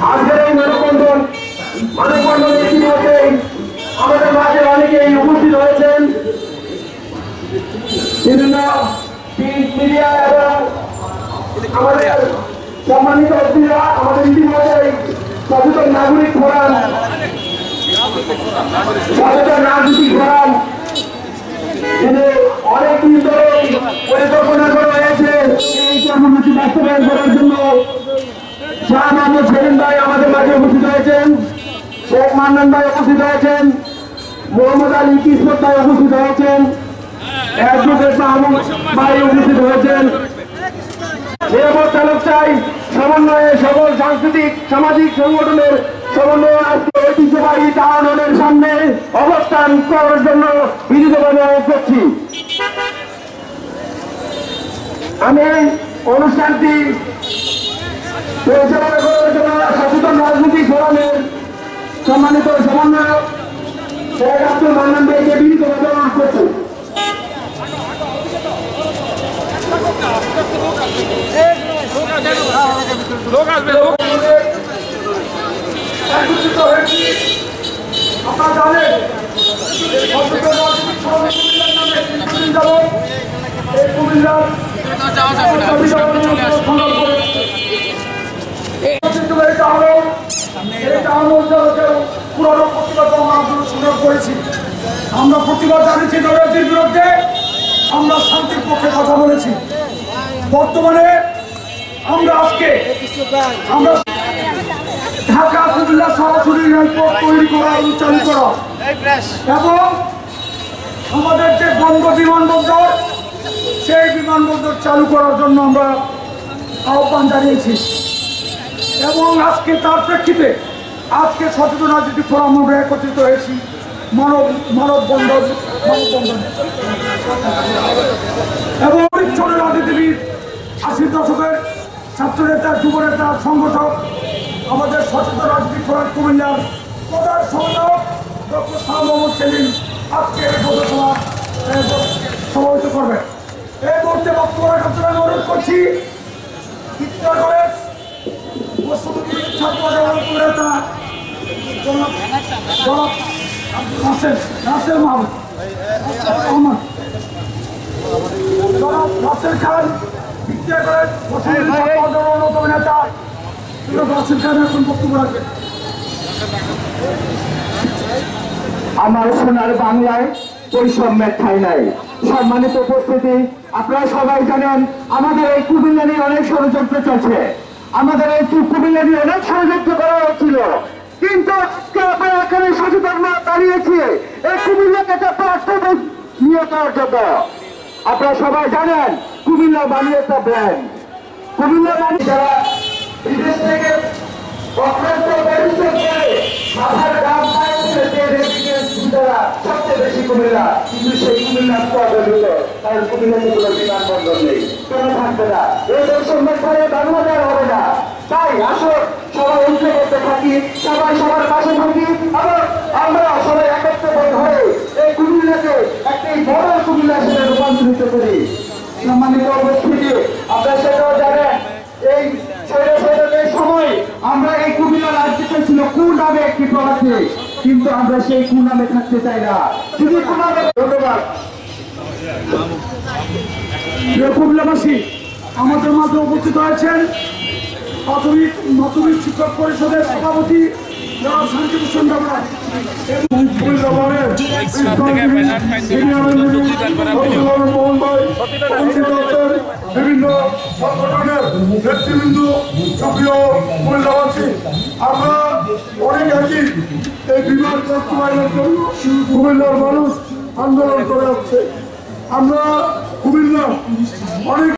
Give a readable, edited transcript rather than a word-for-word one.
আজকের এই মানববন্ধন ইতিমধ্যে আমাদের মাঝে অনেকেই উপস্থিত হয়েছেন। বিভিন্ন মিডিয়া এবং আমাদের সম্মানিত অতিথিরা আমাদের ইতিমধ্যে সচেতন নাগরিক ফোরাম কিন্তু অনেকদিন ধরে পরিকল্পনা করা হয়েছে এই কর্মসূচি বাস্তবায়ন করার জন্য। শাহ মোহাম্মদ সেলিম ভাই আমাদের মাঝে উপস্থিত হয়েছেন, শেখ মান্নান ভাই উপস্থিত হয়েছেন, মোহাম্মদ আলী কিসমত ভাই উপস্থিত হয়েছেন, অ্যাডভোকেট মাহমুদ ভাই উপস্থিত হয়েছেন। নিরাপদ চালক চাই সমন্বয়ে সকল সাংস্কৃতিক সামাজিক সংগঠনের সমন্বয়ে আজকে ঐতিহ্যবাহী টাউন হলের সামনে অবস্থান করার জন্য বিনীতভাবে অনুরোধ করছি। আমি অনুষ্ঠানটি পরিচালনা করার জন্য সচেতন রাজনীতি ফোরামের সম্মানিত সমন্বয়ক শেখ আব্দুল মান্নান ভাইকে বিনীতভাবে অনুরোধ করছি। আপনারা জানেন আমরা প্রতিবাদ জানিয়েছি নৈরাজ্যের বিরুদ্ধে, আমরা শান্তির পক্ষে কথা বলেছি। বর্তমানে আমরা আজকে ঢাকা কুমিল্লা সরাসরি রেলপথ তৈরি করা চালু করা এবং আমাদের যে বন্ধ বিমানবন্দর সেই বিমানবন্দর চালু করার জন্য আমরা আহ্বান জানিয়েছি এবং আজকে তার প্রেক্ষিতে আজকে সচেতন রাজনীতি ফোরাম আমরা একত্রিত হয়েছি মানববন্ধন এবং রাজনীতিবিদ ৮০ দশকের ছাত্রনেতা যুবনেতা সংগঠক আমাদের সচেতন রাজনীতি ফোরাম কুমিল্লার প্রধান সম্পাদক ডক্টর শাহ মোহাম্মদ সেলিম আজকে এই পথসভা সমাবেত করবেন। এই মুহূর্তে বক্তব্য রাখার জন্য আমি অনুরোধ করছি রাসেল খান অন্যতম নেতা রাসেল খান এখন বক্তব্য রাখবেন। আমার সোনার বাংলায় বৈষম্যের ঠাঁই নাই। সম্মানিত উপস্থিতি, আপনারা সবাই জানেন আমাদের এই কুমিল্লা নিয়ে অনেক ষড়যন্ত্র চলছে, আমাদের এই কুমিল্লা নিয়ে অনেক ষড়যন্ত্র করা হচ্ছিল, কিন্তু আজকে আমরা এখানে সচেতন দাঁড়িয়েছি এই কুমিল্লাকে একটা প্রাথমিক নিয়ে যাওয়ার জন্য। আপনারা সবাই জানেন কুমিল্লা মানে একটা ব্র্যান্ড, কুমিল্লা মানে যারা বিদেশ থেকে সবচেয়ে বেশি কুমিল্লা, কিন্তু সেই কুমিল্লার প্রবলিত কারণ কুমিল্লাতে কোনো বিমানবন্দর নেই, কেন থাকবে না? এই বৈষম্যের ফলে বাংলাদেশ হবে না। তাই আসুন সবাই ঐক্য করতে থাকি, সবাই সবার পাশে থাকি এবং আমরা সবাই একত্রিত হয়ে এই কুমিল্লাকে একটি বড় কুমিল্লা হিসেবে রূপান্তরিত করি। সম্মানিত উপস্থিতি, আপনারা সেটাও জানেন এই সময় আমরা এই কুমিল্লা রাজ্যটা ছিল কু নামে একটি প্রবাসী, কিন্তু আমরা সেই কু নামে থাকতে চাই না। যদি ধন্যবাদ কুমিল্লাবাসী আমাদের মাঝে উপস্থিত হয়েছেন মাধ্যমিক শিক্ষক পরিষদের সভাপতি বিভিন্ন সংগঠনের নেতৃবৃন্দ, সুপ্রিয় কুমিল্লাবাসী, আমরা অনেক আগে এই বিমান বাস্তবায়নের জন্য কুমিল্লার মানুষ আন্দোলন করে যাচ্ছে। আমরা কুমিল্লা অনেক